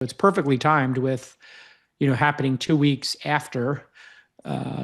It's perfectly timed with, happening 2 weeks after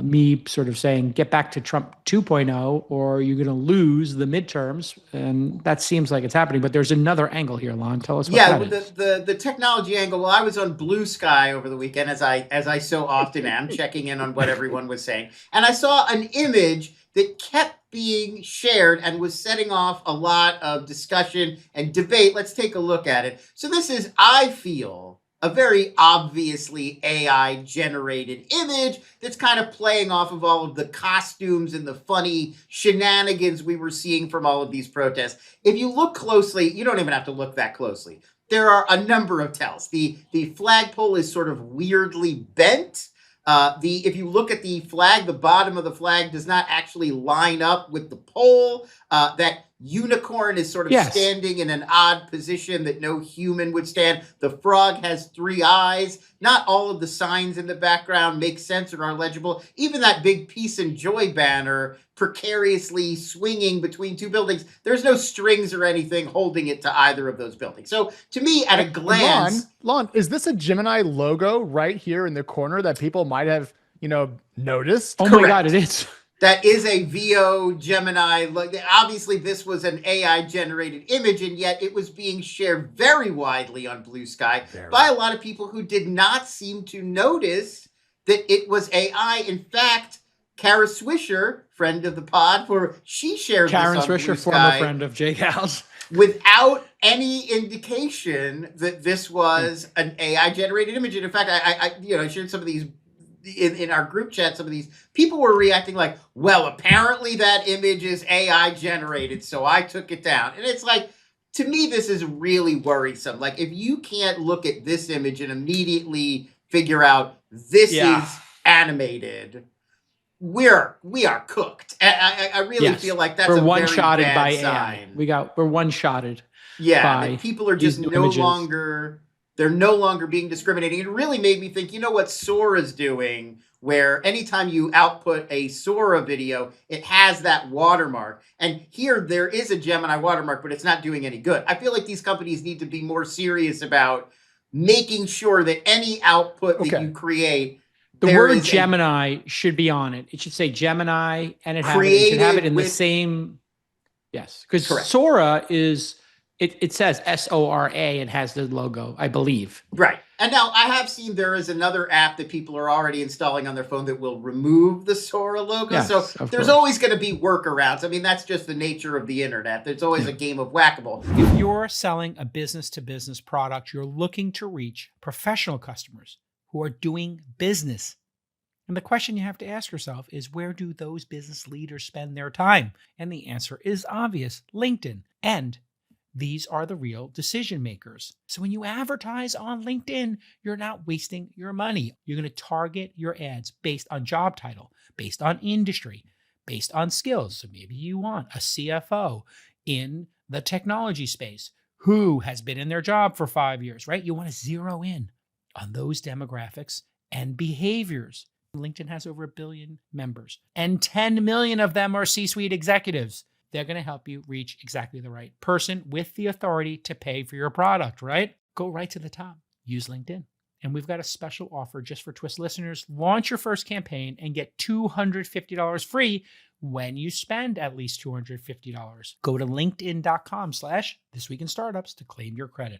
me sort of saying, get back to Trump 2.0 or you're going to lose the midterms. And that seems like it's happening. But there's another angle here, Lon. Tell us what that is. The technology angle. Well, I was on Bluesky over the weekend, as I so often am, checking in on what everyone was saying. And I saw an image that kept being shared and was setting off a lot of discussion and debate. Let's take a look at it. So this is, I feel, a very obviously AI generated image that's kind of playing off of all of the costumes and the funny shenanigans we were seeing from all of these protests. If you look closely, you don't even have to look that closely. There are a number of tells. The flagpole is sort of weirdly bent. If you look at the flag, the bottom of the flag does not actually line up with the pole. That unicorn is sort of standing in an odd position that no human would stand. The frog has 3 eyes. Not all of the signs in the background make sense or are legible. Even that big peace and joy banner precariously swinging between 2 buildings. There's no strings or anything holding it to either of those buildings. So to me, at a glance... Lon, is this a Gemini logo right here in the corner that people might have, noticed? Oh my God, it is. That is a VO Gemini. Obviously, this was an AI-generated image, and yet it was being shared very widely on Bluesky by a lot of people who did not seem to notice that it was AI. In fact, Kara Swisher, friend of the pod, she shared Karen this on Swisher, Bluesky, former friend of Jake House, without any indication that this was an AI-generated image. And in fact, I shared some of these in our group chat. Some of these people were reacting like, well, apparently that image is AI generated, so I took it down. And it's like, to me, this is really worrisome. Like, if you can't look at this image and immediately figure out this is animated, we are cooked. I really feel like that's we're a one-shotted very bad by sign. AI. We're one-shotted. Yeah, people are just no longer... They're no longer being discriminating. It really made me think, what Sora's doing, where anytime you output a Sora video, it has that watermark. And here there is a Gemini watermark, but it's not doing any good. I feel like these companies need to be more serious about making sure that any output that you create... The word Gemini should be on it. It should say Gemini, and it should have it in the same... Yes, because Sora is... It says SORA and has the logo, I believe. Right. And now I have seen there is another app that people are already installing on their phone that will remove the Sora logo. Yes, so there's always going to be workarounds. I mean, that's just the nature of the internet. There's always a game of whack-a-mole. If you're selling a business-to-business product, you're looking to reach professional customers who are doing business. And the question you have to ask yourself is, where do those business leaders spend their time? And the answer is obvious: LinkedIn. And these are the real decision makers. So when you advertise on LinkedIn, you're not wasting your money. You're going to target your ads based on job title, based on industry, based on skills. So maybe you want a CFO in the technology space who has been in their job for 5 years, right? You want to zero in on those demographics and behaviors. LinkedIn has over 1 billion members, and 10 million of them are C-suite executives. They're going to help you reach exactly the right person with the authority to pay for your product, right? Go right to the top. Use LinkedIn. And we've got a special offer just for Twist listeners. Launch your first campaign and get $250 free when you spend at least $250. Go to linkedin.com/thisweekinstartups to claim your credit.